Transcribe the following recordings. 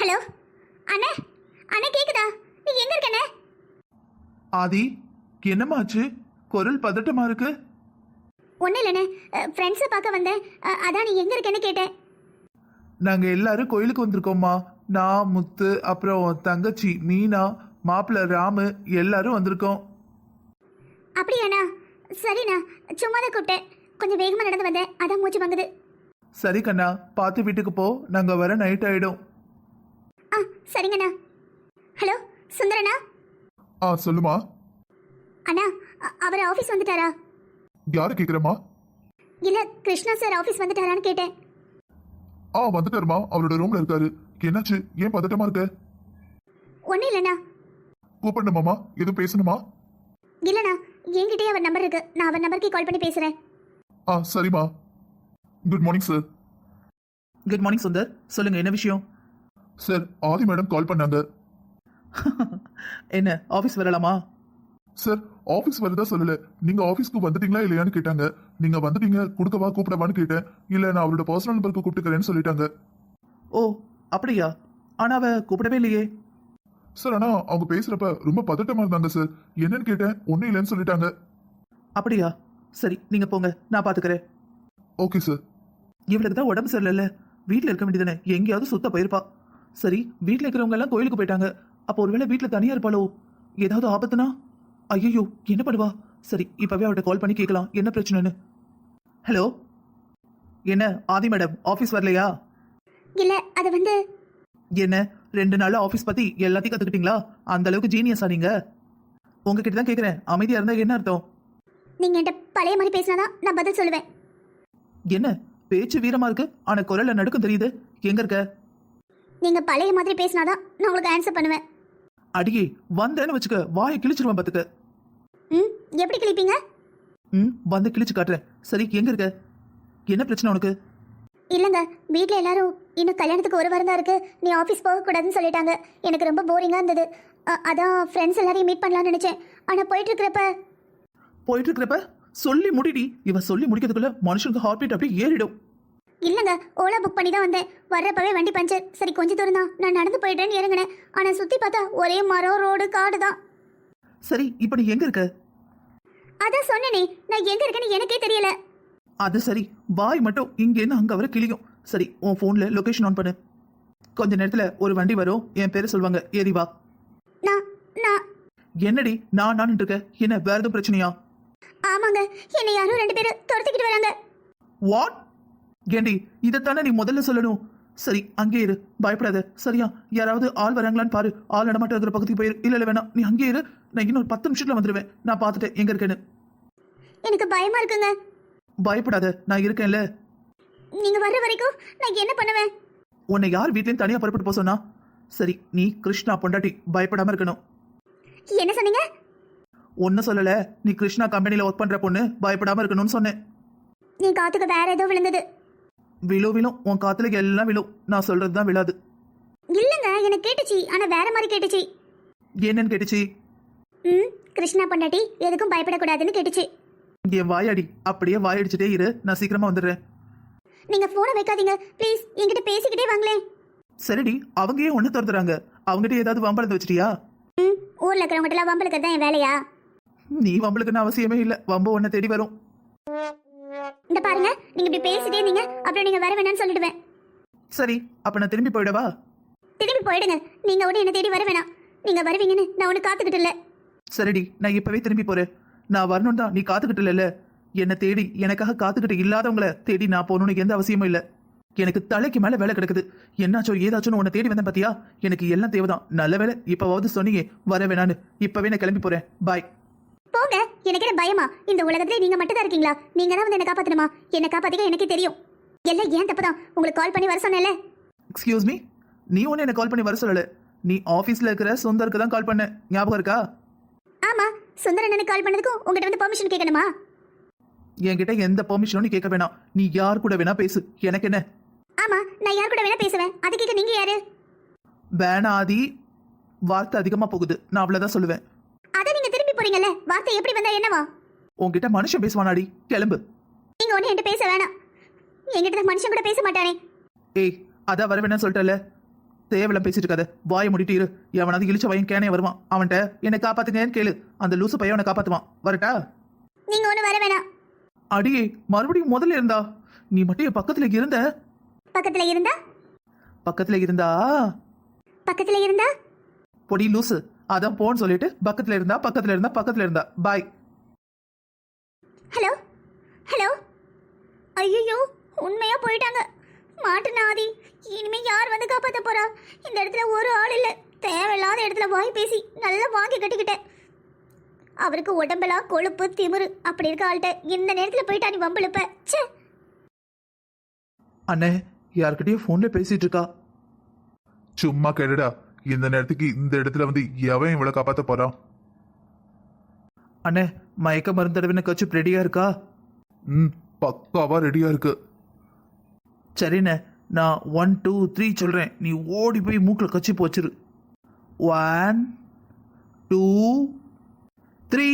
Hello அண்ணே, அண்ணே கேக்குதா? நீ எங்க இருக்கண்ணே? ஆதி, என்னமாச்சு? குரல் பதட்டமா இருக்கு. ஒன்றும் இல்லைண்ணே, ஃப்ரெண்ட்ஸை பார்க்க வந்தேன். அதான் நீ எங்க இருக்கேன்னு கேட்டேன். நாங்க எல்லாரும் கோயிலுக்கு வந்திருக்கோம்மா. நான், முத்து, அப்புறம் தங்கச்சி மீனா, மாப்பிள்ள ராமு எல்லாரும் வந்திருக்கோம். அப்படியாண்ணா? சரிண்ணா, சும்மா தான் கூப்பிட்டேன். கொஞ்சம் வேகமாக நடந்து வந்தேன், அதான் மூச்சு வாங்குது. சரி கண்ணா, பார்த்து வீட்டுக்கு போ. நாங்க வர நைட் ஆயிடும். ஆ சரிங்கண்ணா. ஹலோ சுந்தரண்ணா. சொல்லுமா. அண்ணா, அவர் ஆஃபீஸ் வந்துட்டாரா? யாரு கேக்குறமா? இல்ல, கிருஷ்ணா சார் ஆஃபீஸ் வந்துட்டாரான்னு கேட்டேன். வந்துட்டாருமா, அவரோட ரூம்ல இருக்காரு. என்னாச்சு, ஏன் பதட்டமா இருக்க? ஒன்றும் இல்லைண்ணா. கூப்பிடணுமாமா? எதுவும் பேசணுமா? இல்லைண்ணா, என்கிட்டயே அவர் நம்பர் இருக்கு. நான் அவர் நம்பருக்கு கால் பண்ணி பேசுறேன். சரிம்மா. Good morning sir. Good morning Sundar, சொல்லுங்க என்ன விஷயம்? சார், ஆதி மேடம் கால் பண்ணாங்க. என்ன, ஆஃபீஸ் வரலாமா? சார், ஆஃபீஸ் வரதா சொல்லல, நீங்க ஆஃபீஸ்க்கு வந்துட்டீங்களா இல்லையான்னு கேட்டாங்க. நீங்க வந்துட்டீங்க, கொடுக்கவா கூப்பிடவான்னு கேட்டேன். இல்ல, நான் அவரோட பர்சனல் நம்பருக்கு கூப்பிட்டுக்கிறேன்னு சொல்லிட்டாங்க. ஓ அப்படியா? ஆனா அவ கூப்பிடவே இல்லையே. சார், ஆனா அவங்க பேசுறப்ப ரொம்ப பதட்டமா இருந்தாங்க சார். என்னன்னு கேட்டேன், ஒன்னும் இல்லைன்னு சொல்லிட்டாங்க. அப்படியா? சரி, நீங்க போங்க, நான் பாத்துக்கிறேன். Okay sir. இவளுக்கு தான் உடம்பு சரியில்லைல்ல, வீட்டில் இருக்க வேண்டியதானே, எங்கேயாவது சுத்த போயிருப்பா. சரி, வீட்டில் இருக்கிறவங்க எல்லாம் கோயிலுக்கு போயிட்டாங்க. அப்போ ஒருவேளை வீட்டில் தனியா இருப்பாளோ? ஏதாவது ஆபத்துனா? ஐயோ, என்ன பண்ணுவா? சரி, இப்பவே அவட்ட கால் பண்ணி கேட்கலாம் என்ன பிரச்சனைன்னு. ஹலோ, என்ன ஆதி மேடம் ஆஃபீஸ் வரலையா? இல்ல, அது வந்து என்ன 2 நாள் ஆஃபீஸ் பத்தி எல்லாத்தையும் கத்துக்கிட்டீங்களா? அந்த அளவுக்கு ஜீனியஸா நீங்க? உங்ககிட்ட தான் கேட்குறேன், அமைதியா இருந்தா என்ன அர்த்தம்? நீங்க என்கிட்ட பழைய மாதிரி பேசினாதான் நான் பதில் சொல்லுவேன். என்ன பேச்சு வீரமா இருக்கு, ஆனா குரல்ல நடுக்கம் தெரியுது. எங்க இருக்க? நீங்க பழைய மாதிரி பேசினாதான் நான் உங்களுக்கு ஆன்சர் பண்ணுவேன். அடியே, வந்தேன்னு வச்சுக்க, வாயை கிழிச்சிருவேன் பாத்துக்க. எப்படி கிழிப்பீங்க? வந்து கிழிச்சு காட்டுறேன். சரி, எங்க இருக்க? என்ன பிரச்சனை உனக்கு? இல்லைங்க, வீட்டில் எல்லாரும் இன்னும் கல்யாணத்துக்கு 1 வாரம் தான் இருக்கு, நீ ஆஃபீஸ் போகக்கூடாதுன்னு சொல்லிட்டாங்க. எனக்கு ரொம்ப போரிங்காக இருந்தது. அதான் ஃப்ரெண்ட்ஸ் எல்லாரையும் மீட் பண்ணலாம்னு நினச்சேன். ஆனால் போயிட்டு இருக்கிறப்ப சொல்லி முடிடி. இவ சொல்லி முடிக்கிறதுக்குள்ள மனுஷனுக்கு ஹார்ட் பீட் அப்படியே ஏறிடும். இல்லைங்க, ஓலா புக் பண்ணி தான் வந்தேன். வர்றப்பவே வண்டி பஞ்சர். சரி, கொஞ்ச தூரம் தான், நான் நடந்து போயிட்டேன்னு இறங்கினேன். ஆனால் சுற்றி பார்த்தா ஒரே மரம், ரோடு, காடு தான். சரி, இப்போ நீ எங்க இருக்க? அதான் சொன்னேனே, நான் எங்க இருக்கேன்னு எனக்கே தெரியல. அது சரி, வாய் மட்டும் இங்கேருந்து அங்க வர கிளியும். சரி, உன் போன்ல லொகேஷன் ஆன் பண்ணு. கொஞ்ச நேரத்துல ஒரு வண்டி வரும், என் பேரை சொல்வாங்க, ஏறி வா. என்னடி நான் இருக்க? என்ன வேற எதுவும் பிரச்சனையா? ஆமாங்க, என்னை யாரும் 2 பேரும் துரத்திக்கிட்டு வராங்க. வாட்? ஏண்டி, இதைத்தானே நீ முதல்ல சொல்லணும். சரி, அங்கே இரு, பயப்படாத. சரியா? யாராவது ஆள் வராங்களான்னு பாரு. ஆள் நடமாட்டம் இருக்கிற பக்கத்துக்கு போயிரு. இல்ல வேணாம், நீ அங்கே இரு. நான் இன்னொரு 10 நிமிஷத்துல வந்துடுவேன். நான் பார்த்துட்டேன் எங்க இருக்கேன்னு. எனக்கு பயமா இருக்குங்க. பயப்படாத, நான் இருக்கேன்ல. நீங்க வர்ற வரைக்கும் நான் என்ன பண்ணுவேன்? உன்னை யார் வீட்லயும் தனியா புறப்பட்டு போக சொன்னா? சரி, நீ கிருஷ்ணா பொண்டாட்டி, பயப்படாம இருக்கணும். என்ன சொன்னீங்க? ஒன்னும் சொல்லல, நீ கிருஷ்ணா கம்பெனில ஒர்க் பண்ற பொண்ணு, பயப்படாம இருக்கணும்னு சொன்னேன். நீ காத்துக்கு வேற ஏதோ விழுந்தது. விழும், உன் காத்துல எல்லாம் விழும். நான் சொல்றதுதான் விழாது. இல்லங்க, எனக்கு கேட்டுச்சு, ஆனா வேற மாதிரி கேட்டுச்சு. என்னன்னு கேட்டுச்சு? கிருஷ்ணா பொண்டாட்டி எதுக்கும் பயப்படக்கூடாதுன்னு கேட்டுச்சு. என் வாயாடி, அப்படியே வாயடிச்சுட்டே இரு, நான் சீக்கிரமா வந்துடுறேன். நீங்க போனை வைக்காதீங்க ப்ளீஸ், என்கிட்ட பேசிக்கிட்டே வாங்களேன். சரிடி, அவங்க ஏன் ஒண்ணு திறந்துறாங்க? அவங்ககிட்ட ஏதாவது வம்பளந்து வச்சிட்டியா? ஊர்ல இருக்கிறவங்ககிட்ட வம்பளுக்கு தான் என் வேலையா? நீ வம்பளுக்குன்னு அவசியமே இல்ல, வம்பு உன்னை தேடி வரும். இந்த பாருங்க, நீங்க இப்படி பேசிட்டே இருந்தீங்க, அப்புறம் நீங்க வர வேணாம்னு சொல்லிடுவேன். சரி, அப்ப நான் திரும்பி போயிடவா? திரும்பி போயிடுங்க, நீங்க உடனே என்ன தேடி வர வேணாம். நீங்க வருவீங்கன்னு நான் ஒண்ணு காத்துக்கிட்டு இல்ல. சரிடி, நான் இப்பவே திரும்பி போறேன். நான் வரணும் தான் நீ காத்துக்கிட்டு இல்ல. என்ன தேடி எனக்காக காத்துக்கிட்டு இல்லாதவங்கள தேடி நான் போகணும்னு எந்த அவசியமும் இல்ல. எனக்கு தலைக்கு மேல வேலை கிடக்குது. என்னாச்சோ ஏதாச்சும் உன்னை தேடி வந்தேன் பாத்தியா? எனக்கு எல்லாம் தேவைதான். நல்ல வேலை இப்பவாவது சொன்னீங்க வர வேணான்னு. இப்பவே நான் கிளம்பி போறேன். பாய். போங்க, எனக்கு என்ன பயமா? இந்த உலகத்துல நீங்க மட்டும் தான் இருக்கீங்களா? நீங்க தான் வந்து என்ன காப்பாத்தணுமா? என்ன காப்பாத்திக்க எனக்கே தெரியும். எல்லாம் ஏன் தப்புதான். உங்களுக்கு கால் பண்ணி வர சொன்னேன்ல. எக்ஸ்கியூஸ் மீ, நீ ஒன்னு என்ன கால் பண்ணி வர சொல்லல. நீ ஆபீஸ்ல இருக்கிற சுந்தருக்கு தான் கால் பண்ண, ஞாபகம் இருக்கா? ஆமா, சுந்தரன் எனக்கு கால் பண்ணதுக்கும் உங்ககிட்ட வந்து பெர்மிஷன் கேட்கணுமா? என்கிட்ட எந்த பெர்மிஷனும் நீ கேட்க வேணாம். நீ யார் கூட வேணா பேசு, எனக்கு என்ன? ஆமா, நான் யார் கூட வேணா பேசுவேன். அது கேட்க நீங்க யாரு? வேணாதி, வார்த்தை அதிகமா போகுது. நான் அவ்வளவுதான் சொல்லுவேன். அத நீங்க திரும்பி போறீங்கல்ல, வார்த்தை எப்படி வந்தா என்னவா? உன்கிட்ட மனுஷன் பேசுவானாடி? கிளம்பு. நீங்க ஒண்ணு என்கிட்ட பேச வேணாம். என்கிட்ட மனுஷன் கூட பேச மாட்டானே. ஏய், அதான் வர வேணாம் சொல்லிட்டல. தேவையில்லாம் பேசிட்டு இருக்காத, வாயை முடிட்டு இரு. எவனாவது இழிச்ச பையன் கேனே வருவான், அவன்கிட்ட என்னை காப்பாத்துங்கன்னு கேளு. அந்த லூசு பையன் அவனை காப்பாத்துவான். வரட்டா? நீங்க ஒண்ணு வர வேணாம். அடியே, மறுபடியும் முதல்ல இருந்தா நீ மட்டும் என் பக்கத்துல இருந்த. பக்கத்துல இருந்தா பக்கத்துல இருந்தா பக்கத்துல இருந்தா பொடி லூசு. அதான் போன்னு சொல்லிட்டு பக்கத்துல இருந்தா பக்கத்துல இருந்தா பக்கத்துல இருந்தா. பாய். Hello hello. ஐயோ, உண்மையா போயிட்டாங்க. மாட்டுனாதி. இனிமே யார் வந்து காப்பாத்த போறா? இந்த இடத்துல ஒரு ஆள் இல்ல. தேவையில்லாத இடத்துல வாய் பேசி நல்லா வாங்கி கட்டிக்கிட்டேன். அவருக்கு உடம்பெல்லாம் கொழுப்பு திமிரு. அப்படி இருக்க ஆள்கிட்ட இந்த நேரத்துல போயிட்டா நீ வம்பிழுப்ப. ச்சே. அண்ணே, யார்கிட்டயும் போன்ல பேசிட்டு இருக்கா. சும்மா கேடுடா. இந்த நேரத்துக்கு இந்த இடத்துல வந்து எவன் இவளை காப்பாத்த போறான்? அண்ணே, மயக்க மருந்து தடவின கச்சு ரெடியா இருக்கா? பக்காவா ரெடியா இருக்கு. சரிண்ணே, நான் 1 2 3 சொல்றேன், நீ ஓடி போய் மூக்கில் கச்சி போச்சிரு. 1 2 3.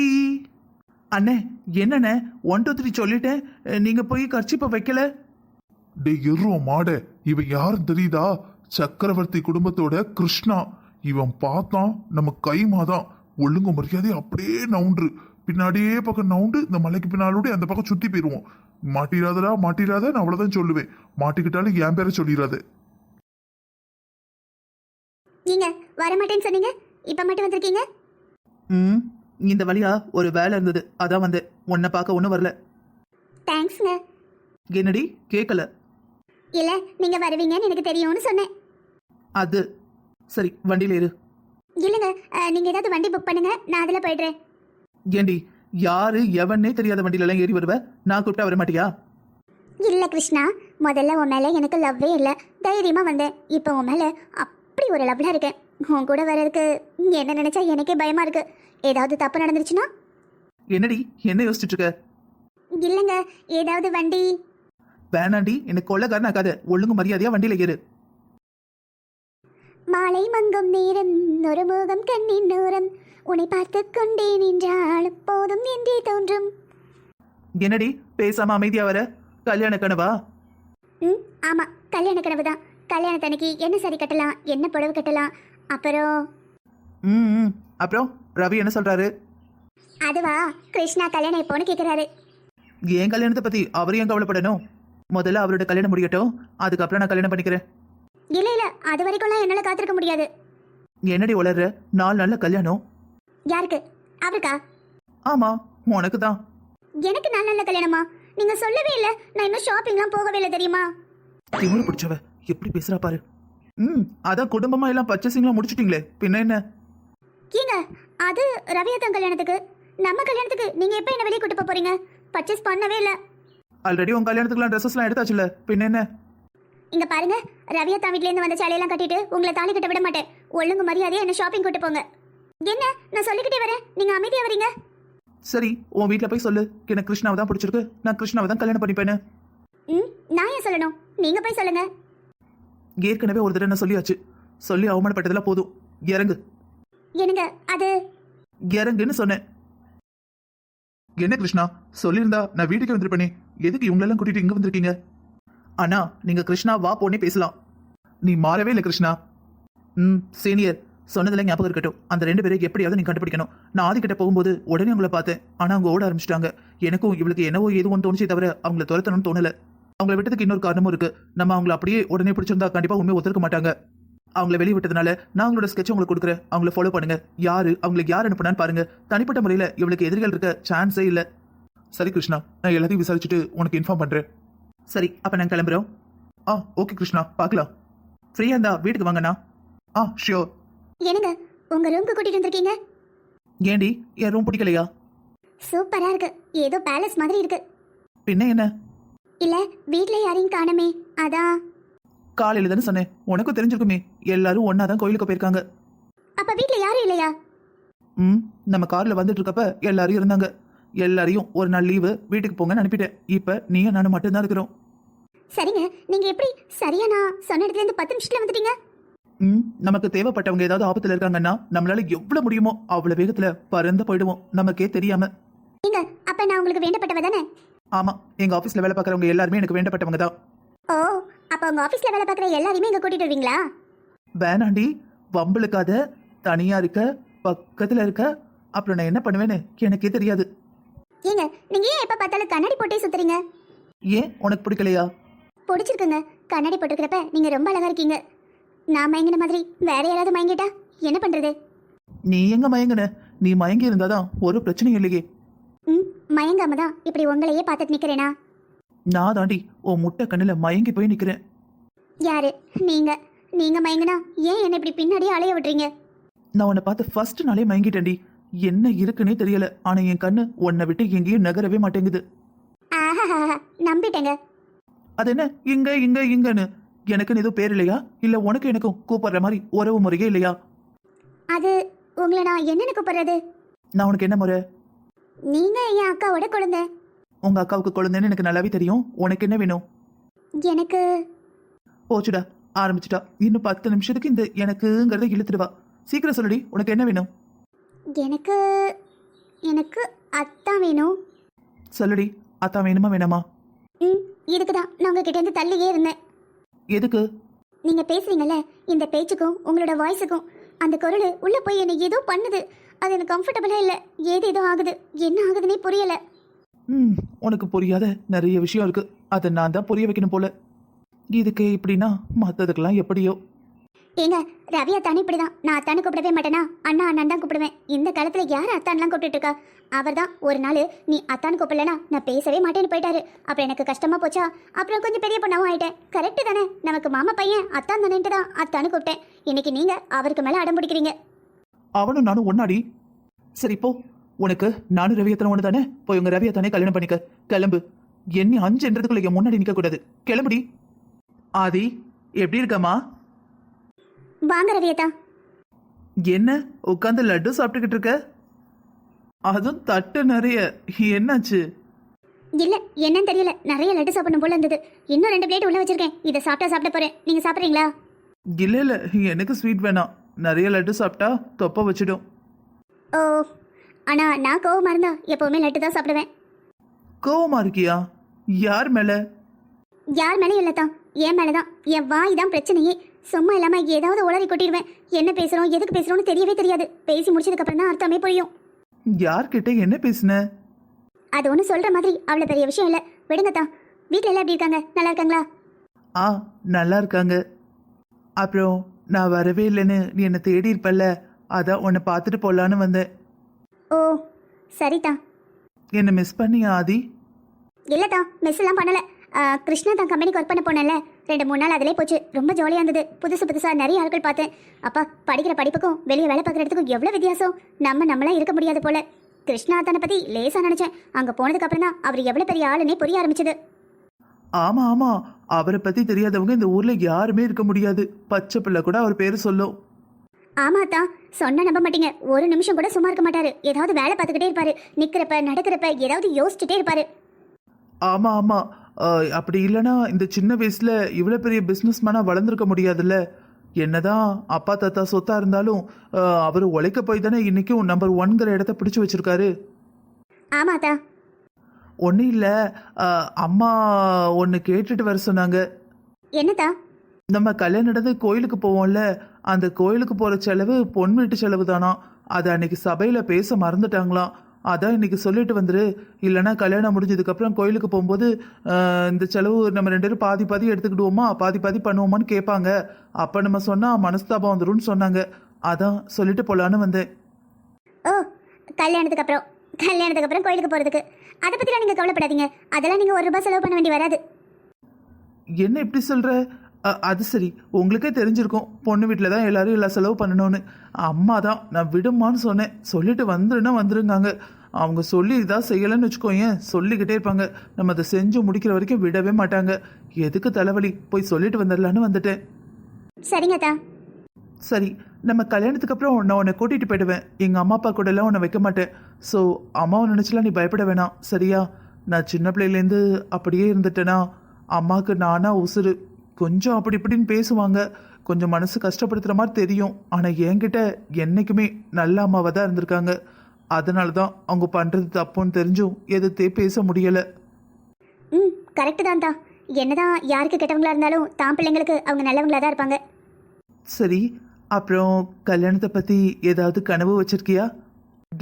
அண்ணே, என்னண்ணே 1 2 3 சொல்லிட்டேன், நீங்க போய் கர்ச்சிப்பை வைக்கல. டே எர்ரோ மாட, இவன் யாரும் தெரியுதா? சக்கரவர்த்தி குடும்பத்தோட கிருஷ்ணா. இவன் பார்த்தான் நம்ம கைமாதான். ஒழுங்கு மரியாதை அப்படியே நவுண்டு பின்னாடியே பக்கம் நவுண்டு இந்த மலைக்கு பின்னாலோட அந்த பக்கம் சுத்தி போயிருவோம். மாட்டிராதடா மாட்டிராத, நான் அவ்வளவுதான் சொல்லுவேன். மாட்டிக்கிட்டாலும் என் பேரை சொல்லிடாத. நீங்க வரமாட்டேன்னு சொன்னீங்க, இப்ப மட்டும் வந்திருக்கீங்க. இந்த வழியா ஒரு வேலை இருந்தது, அதான் வந்தேன். உன்னை பார்க்க ஒன்றும் வரல. தேங்க்ஸ்ங்க. என்னடி கேட்கல? இல்ல, நீங்க வருவீங்கன்னு எனக்கு தெரியும்னு சொன்னேன். அது சரி, வண்டியில இரு. இல்லைங்க, நீங்க ஏதாவது வண்டி புக் பண்ணுங்க, நான் அதுல போயிடுறேன். ஏண்டி, யாரு எவனே தெரியாத வண்டியில எல்லாம் ஏறி வருவ? நான் கூப்பிட்டா வர மாட்டியா? இல்ல கிருஷ்ணா, முதல்ல உன் மேல எனக்கு லவ்வே இல்ல. தைரியமா வந்தேன். இப்போ உன் மேல அப்படி ஒரு லவ்ல இருக்கேன். உன் கூட வர்றதுக்கு என்ன நினைச்சா எனக்கே பயமா இருக்கு. ஏதாவது தப்பு நடந்துருச்சுன்னா? என்னடி என்ன யோசிச்சுட்டு இருக்க? இல்லைங்க, ஏதாவது வண்டி. வேணாண்டி, எனக்கு கொள்ளக்காரன் ஆக்காத. ஒழுங்கு மரியாதையா வண்டியில ஏறு. மாலை மங்கும் நேரம், ஒரு முகம் கண்ணின் நூறம், உன்னை பார்த்து கொண்டே நின்றால் போதும் என்றே தோன்றும். என்னடி பேசாம அமைதியா வர? கல்யாண கனவா? ஆமா, கல்யாண கனவு தான். கல்யாணத்தன்னைக்கு என்ன சரி கட்டலாம், என்ன புடவை கட்டலாம், அப்புறம் அப்புறம் ரவி என்ன சொல்றாரு? அதுவா, கிருஷ்ணா கல்யாணம் எப்போன்னு கேக்குறாரு. என் கல்யாணத்தை பத்தி அவர் ஏன் கவலைப்படணும்? முதல்ல அவரோட கல்யாணம் முடியட்டும், அதுக்கப்புறம் நான் கல்யாணம் பண்ணிக்கிறேன். இல்ல இல்ல, அது வரைக்கும்லாம் என்னால காத்திருக்க முடியாது. என்னடி உளர்ற? 4 நாள்ல கல்யாணம். யாருக்கு? அவருக்கா? ஆமா, உனக்கு தான். எனக்கு நல்ல கல்யாணமா? நீங்க சொல்லவே இல்ல. நான் இன்னும் ஷாப்பிங்லாம் போகவே இல்லை தெரியுமா? திமிரு பிடிச்சவ எப்படி பேசுறா பாரு. அதான் குடும்பமா எல்லாம் பர்ச்சேசிங்லாம் முடிச்சிட்டீங்களே, பின்ன என்ன? ஏங்க, அது ரவியத்தன் கல்யாணத்துக்கு. நம்ம கல்யாணத்துக்கு நீங்க எப்ப என்ன வெளியே கூட்டு போறீங்க? பர்ச்சேஸ் பண்ணவே இல்ல. ஆல்ரெடி உன் கல்யாணத்துக்குலாம் ட்ரெஸ்ஸஸ்லாம் எடுத்தாச்சுல, பின்ன என்ன? இங்க பாருங்க, ரவியத்தா வீட்ல இருந்து வந்த சேலையெல்லாம் கட்டிட்டு உங்களை தாலி கட்ட விட மாட்டேன். ஒழுங்கு மரியாதையா என்ன ஷாப்பிங் கூட்டு போங்க. என்ன, நான் சொல்லிக்கிட்டே வரேன், நீங்க அமைதியா வரீங்க. சரி, உன் வீட்ல போய் சொல்லு, எனக்கு கிருஷ்ணாவை தான் பிடிச்சிருக்கு, நான் கிருஷ்ணாவை தான் கல்யாணம் பண்ணிப்பேன்னு. நான் ஏன் சொல்லணும்? நீங்க போய் சொல்லுங்க. ஏற்கனவே ஒரு தடவை நான் சொல்லியாச்சு. சொல்லி அவமானப்பட்டதெல்லாம் போதும். இறங்கு. என்னங்க அது? இறங்குன்னு சொன்னேன். என்ன கிருஷ்ணா, சொல்லியிருந்தா நான் வீட்டுக்கு வந்திருப்பேனே, எதுக்கு இவங்களெல்லாம் கூட்டிட்டு இங்க வந்திருக்கீங்க? அண்ணா, நீங்க கிருஷ்ணா வா போனே பேசலாம். நீ மாறவே இல்லை கிருஷ்ணா. சீனியர், சொன்னதுல ஞாபகம் இருக்கட்டும். அந்த 2 பேரை எப்படியாவது நீ கண்டுபிடிக்கணும். நான் ஆதிக்கிட்ட போகும்போது உடனே உங்களை பார்த்தேன், ஆனா அவங்க ஓட ஆரம்பிச்சிட்டாங்க. எனக்கும் இவளுக்கு என்னவோ எதுவும் தோணுச்சே தவிர அவங்களை துரத்தணும்னு தோணல. அவங்களை விட்டதுக்கு இன்னொரு காரணமும் இருக்கு. நம்ம அவங்களை அப்படியே உடனே பிடிச்சிருந்தா கண்டிப்பா உண்மையை ஒத்துக்க மாட்டாங்க. அவங்கள வெளியே விட்டதுனால நான் அவங்களோட ஸ்கெட்ச் உங்களுக்கு கொடுக்குறேன். அவங்கள ஃபாலோ பண்ணுங்க. அவங்களுக்கு யார் அனுப்புனான்னு பாருங்க. தனிப்பட்ட முறையில் இவளுக்கு எதிரிகள் இருக்க சான்ஸே இல்லை. சரி கிருஷ்ணா, நான் எல்லாத்தையும் விசாரிச்சுட்டு உனக்கு இன்ஃபார்ம் பண்றேன். சரி, அப்ப நான் கிளம்புறோம். ஓகே கிருஷ்ணா, பார்க்கலாம். ஃப்ரீயா இருந்தா வீட்டுக்கு வாங்கண்ணா. ஷியோர். என்னங்க, உங்க ரூம்க்கு கூட்டிட்டு வந்திருக்கீங்க? ஏண்டி, என் ரூம் பிடிக்கலையா? சூப்பரா இருக்கு, ஏதோ பேலஸ் மாதிரி இருக்கு. பின்ன என்ன? இல்ல, வீட்ல யாரையும் காணுமே, அதான். காலையில தானே சொன்னேன், உனக்கும் தெரிஞ்சிருக்குமே. எல்லாரும் ஒன்னாதான் கோயிலுக்கு போயிருக்காங்க. அப்ப வீட்ல யாரும் இல்லையா? நம்ம கார்ல வந்துட்டு இருக்கப்ப எல்லாரும் இருந்தாங்க. எல்லாரையும் ஒரு நாள் லீவு வீட்டுக்கு போங்கன்னு அனுப்பிட்டேன். இப்ப நீயும் நானும் மட்டும்தான் இருக்கிறோம். சரிங்க, நீங்க எப்படி சரியா நான் சொன்ன இடத்துல இருந்து 10 நிமிஷத்துல வந்துட்டீங்க? நமக்கு தேவைப்பட்டவங்க ஏதாவது ஆபத்துல இருக்காங்கன்னா நம்மளால எவ்வளவு முடியுமோ அவ்வளவு வேகத்துல பறந்து போயிடுவோம், நமக்கே தெரியாம. நீங்க அப்ப நான் உங்களுக்கு வேண்டப்பட்டவ தானே? ஆமா, எங்க ஆபீஸ்ல வேலை பார்க்கறவங்க எல்லாருமே எனக்கு வேண்டப்பட்டவங்க தான். ஓ, அப்ப உங்க ஆபீஸ்ல வேலை பார்க்குற எல்லாரையுமே இங்க கூட்டிட்டு வருவீங்களா? வேணாண்டி, வம்பளுக்காத. தனியா இருக்க, பக்கத்துல இருக்க, அப்புறம் நான் என்ன பண்ணுவேன்னு எனக்கே தெரியாது. ஏங்க நீங்க ஏன் எப்ப பார்த்தாலும் கண்ணாடி போட்டே சுத்துறீங்க? ஏன் உனக்கு பிடிக்கலையா? பிடிச்சிருக்குங்க. கண்ணாடி போட்டுக்கிறப்ப நீங்க ரொம்ப அழகா இருக்கீங்க. நான் மயங்கின மாதிரி வேற யாராவது மயங்கிட்டா என்ன பண்றது? நீ எங்க மயங்குன? நீ மயங்கி இருந்தாதான் ஒரு பிரச்சனையும் இல்லையே. மயங்காம தான் இப்படி உங்களையே பார்த்துட்டு நிக்கிறேனா? நான் தாண்டி உன் முட்டை கண்ணுல மயங்கி போய் நிக்கிறேன். யாரு நீங்க? நீங்க மயங்கினா ஏன் என்ன இப்படி பின்னாடியே அலைய விடுறீங்க? நான் உன்னை பார்த்து ஃபர்ஸ்ட் நாளே மயங்கிட்டேன்டி. என்ன இருக்குன்னே தெரியல. ஆனா என் கண்ணு உன்னை விட்டு எங்கேயும் நகரவே மாட்டேங்குது. ஆஹா, நம்பிட்டேங்க. அது என்ன இங்க இங்க இங்கன்னு? எனக்குன்னு எதுவும் பேர் இல்லையா? இல்ல உனக்கு எனக்கும் கூப்பிடுற மாதிரி உறவு முறையே இல்லையா? அது உங்களை நான் என்னன்னு கூப்பிடுறது? நான் உனக்கு என்ன முறை? நீங்க என் அக்காவோட குழந்தை. உங்க அக்காவுக்கு குழந்தைன்னு எனக்கு நல்லாவே தெரியும். உனக்கு என்ன வேணும்? எனக்கு போச்சுடா, ஆரம்பிச்சுட்டா. இன்னும் 10 நிமிஷத்துக்கு இந்த எனக்குங்கிறத இழுத்துடுவா. சீக்கிரம் சொல்லுடி, உனக்கு என்ன வேணும்? எனக்கு எனக்கு அத்தான் வேணும். சொல்லுடி, அத்தான் வேணுமா வேணாமா? இதுக்கு தான் நான் உங்ககிட்ட இருந்து தள்ளியே இருந்தேன். எதுக்கு? நீங்க பேசுறீங்கல்ல, இந்த பேச்சுக்கும் உங்களோட வாய்ஸுக்கும் அந்த குரல் உள்ள போய் என்ன ஏதோ பண்ணுது. அது எனக்கு கம்ஃபர்டபுளா இல்ல. ஏதோ ஆகுது. என்ன ஆகுதுன்னே புரியல. உனக்கு புரியாத நிறைய விஷயம் இருக்கு. அதை நான் தான் புரிய வைக்கணும் போல. இதுக்கு இப்படின்னா மற்றதுக்கெல்லாம் எப்படியோ. ஏங்க ரவி அத்தானே இப்படிதான். நான் அத்தானு கூப்பிடவே மாட்டேனா, அண்ணா அண்ணன் தான் கூப்பிடுவேன். இந்த காலத்துல யார் அத்தான்லாம் கூப்பிட்டு இருக்கா? அவர் தான் ஒரு நாள் நீ அத்தான்னு கூப்பிடலனா நான் பேசவே மாட்டேன்னு போயிட்டாரு. அப்புறம் எனக்கு கஷ்டமா போச்சா, அப்புறம் கொஞ்சம் பெரிய பொண்ணாவும் ஆயிட்டேன். கரெக்டு தானே? நமக்கு மாமா பையன் அத்தான் தானேன்ட்டு தான் அத்தான்னு கூப்பிட்டேன். இன்னைக்கு நீங்க அவருக்கு மேல அடம் பிடிக்கிறீங்க. அவனும் நானும் ஒன்னாடி. சரி போ. உனக்கு நானும் ரவியத்தனை ஒன்று தானே? போய் உங்க ரவியத்தானே கல்யாணம் பண்ணிக்க. கிளம்பு. என்ன 5 முன்னாடி நிக்க கூடாது. கிளம்புடி. ஆதி, எப்படி இருக்கம்மா? வாங்க ரவியத்தா. என்ன உட்காந்து லட்டு சாப்பிட்டுக்கிட்டு இருக்க? அதுவும் தட்டு நிறைய. என்னாச்சு? இல்ல என்னன்னு தெரியல, நிறைய லட்டு சாப்பிடணும் போல இருந்தது. இன்னும் 2 பிளேட் உள்ள வச்சிருக்கேன். இதை சாப்பிட போறேன். நீங்க சாப்பிட்றீங்களா? இல்ல இல்ல, எனக்கு ஸ்வீட் வேணாம். நிறைய லட்டு சாப்பிட்டா தொப்பை வச்சிடும். ஓ, ஆனா நான் கோவமா இருந்தா எப்பவுமே லட்டு தான் சாப்பிடுவேன். கோவமா இருக்கியா? யார் மேல? யார் மேலே இல்லத்தான், என் மேலதான். என் வாய் தான் பிரச்சனையே. சும்மா இல்லாம ஏதாவது உளறி கொட்டிடுவேன். என்ன பேசுறோம், எதுக்கு பேசுறோம்னு தெரியவே தெரியாது. பேசி முடிச்சதுக்கு அப்புறம் தான் அர்த்தமே புரியும். யார்கிட்ட என்ன பேசுன? அது ஒன்றும் சொல்ற மாதிரி அவ்வளோ பெரிய விஷயம் இல்லை. விடுங்கத்தான். வீட்டில் எல்லாம் எப்படி இருக்காங்க? நல்லா இருக்காங்களா? ஆ, நல்லா இருக்காங்க. அப்புறம் நான் வரவே இல்லைன்னு நீ என்னை தேடி இருப்பல்ல, அதான் உன்னை பார்த்துட்டு போலான்னு வந்தேன். ஓ சரிதான். என்னை மிஸ் பண்ணியா ஆதி? இல்லைதான், மிஸ் எல்லாம் பண்ணல. கிருஷ்ணா தான் கம்பெனிக்கு ஒர்க் பண்ண போனேன்ல, 2-3 நாள் அதிலே போச்சு. ரொம்ப ஜாலியாக இருந்தது. புதுசாக நிறைய ஆட்கள் பார்த்தேன். அப்பா, படிக்கிற படிப்புக்கும் வெளியே வேலை பார்க்குற இடத்துக்கும் எவ்வளோ வித்தியாசம். நம்மளாம் இருக்க முடியாது போல. கிருஷ்ணா தன்னை பற்றி லேசாக நினச்சேன். அங்கே போனதுக்கு அப்புறம் தான் அவர் எவ்வளோ பெரிய ஆளுன்னே புரிய ஆரம்பிச்சது. ஆமா ஆமா, அவரை பத்தி தெரியாதவங்க இந்த ஊர்ல யாருமே இருக்க முடியாது. பச்சை பிள்ளை கூட அவர் பேரு சொல்லும். ஆமாத்தான், சொன்ன நம்ப மாட்டீங்க. ஒரு நிமிஷம் கூட சும்மா இருக்க மாட்டாரு. ஏதாவது வேலை பார்த்துக்கிட்டே இருப்பாரு. நிற்கிறப்ப நடக்கிறப்ப ஏதாவது யோசிச்சுட்டே இருப்பாரு. ஆமா ஆமா, அப்படி இல்லைன்னா இந்த சின்ன வயசுல இவ்வளவு பெரிய பிசினஸ் மேனா வளர்ந்துருக்க முடியாதுல்ல. என்னதான் அப்பா தாத்தா சொத்தா இருந்தாலும் அவர் உழைக்க போய் தானே இன்னைக்கும் நம்பர் 1ங்கிற இடத்த பிடிச்சு வச்சிருக்காரு. ஆமாத்தா. ஒன்றும் இல்லை, அம்மா ஒன்று கேட்டுட்டு வர சொன்னாங்க. என்னத்தா? நம்ம கல்யாணம் நடந்து கோயிலுக்கு போவோம்ல, அந்த கோயிலுக்கு போகிற செலவு பொன் வீட்டு செலவு தானா. அதை அன்னைக்கு சபையில் பேச மறந்துட்டாங்களாம். அதான் இன்னைக்கு சொல்லிட்டு வந்துரு. இல்லைன்னா கல்யாணம் முடிஞ்சதுக்கப்புறம் கோயிலுக்கு போகும்போது இந்த செலவு நம்ம 2 பேரும் பாதி பாதி எடுத்துக்கிடுவோமா, பாதி பாதி பண்ணுவோமான்னு கேட்பாங்க. அப்போ நம்ம சொன்னால் மனஸ்தாபம் வந்துரும்னு சொன்னாங்க. அதான் சொல்லிட்டு போகலான்னு வந்தேன். ஓ, கல்யாணத்துக்கு அப்புறம் கோயிலுக்கு போகிறதுக்கு அதை பற்றிலாம் நீங்கள் கவலைப்படாதீங்க. அதெல்லாம் நீங்கள் ₹1 செலவு பண்ண வேண்டி வராது. என்ன இப்படி சொல்கிற? அது சரி, உங்களுக்கே தெரிஞ்சிருக்கும் பொண்ணு வீட்டில் தான் எல்லாரும் எல்லா செலவு பண்ணணும்னு. அம்மா தான் நான் விடுமான்னு சொன்னேன். சொல்லிட்டு வந்துருன்னா வந்துருங்காங்க. அவங்க சொல்லி இதாக செய்யலைன்னு வச்சுக்கோங்க, சொல்லிக்கிட்டே இருப்பாங்க. நம்ம அதை செஞ்சு முடிக்கிற வரைக்கும் விடவே மாட்டாங்க. எதுக்கு தலைவலி, போய் சொல்லிட்டு வந்துடலான்னு வந்துட்டேன். சரிங்கத்தா. சரி, நம்ம கல்யாணத்துக்கு அப்புறம் நான் உன்னை கூட்டிகிட்டு போயிடுவேன். எங்கள் அம்மா அப்பா கூடலாம் உன்னை வைக்க மாட்டேன். ஸோ அம்மாவை நினச்சலாம் நீ பயப்பட வேணாம், சரியா? நான் சின்ன பிள்ளையிலேருந்து அப்படியே இருந்துட்டேனா, அம்மாவுக்கு நானா உசுறு. கொஞ்சம் அப்படி இப்படின்னு பேசுவாங்க, கொஞ்சம் மனசு கஷ்டப்படுத்துகிற மாதிரி தெரியும். ஆனால் என்கிட்ட என்றைக்குமே நல்ல அம்மாவாக தான் இருந்திருக்காங்க. அதனால தான் அவங்க பண்ணுறது தப்புன்னு தெரிஞ்சும் எதிர்த்தே பேச முடியலை. கரெக்டு தான் தான். என்னதான் யாருக்கு கெட்டவங்களா இருந்தாலும் தான் பிள்ளைங்களுக்கு அவங்க நல்லவங்களா தான் இருப்பாங்க. சரி, அப்புறம் கல்யாணத்தை பற்றி ஏதாவது கனவு வச்சிருக்கியா?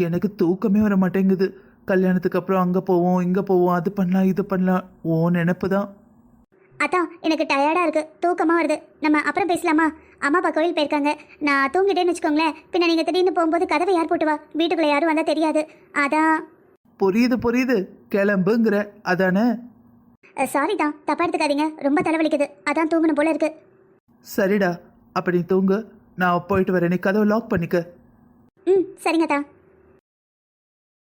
எனக்கு தூக்கமே வர மாட்டேங்குது. கல்யாணத்துக்கு அப்புறம் அங்கே போவோம் இங்கே போவோம், அது பண்ணலாம் இது பண்ணலாம், ஓ நினப்பு தான். அதான் எனக்கு டயர்டாக இருக்குது, தூக்கமாக வருது. நம்ம அப்புறம் பேசலாமா? அம்மா அப்பா கோயில் போயிருக்காங்க. நான் தூங்கிட்டேன்னு வச்சுக்கோங்களேன். பின்ன நீங்கள் திடீர்னு போகும்போது கதவை யார் போட்டுவா? வீட்டுக்குள்ளே யாரும் வந்தால் தெரியாது. அதான். புரியுது புரியுது, கிளம்புங்கிற அதானே? சாரி தான், தப்பாக எடுத்துக்காதீங்க. ரொம்ப தலைவலிக்குது, அதான் தூங்கணும் போல இருக்கு. சரிடா, அப்படி தூங்கு. நான் போயிட்டு வரேன், நீ கதவை லாக் பண்ணிக்க. ம் சரிங்க தான்.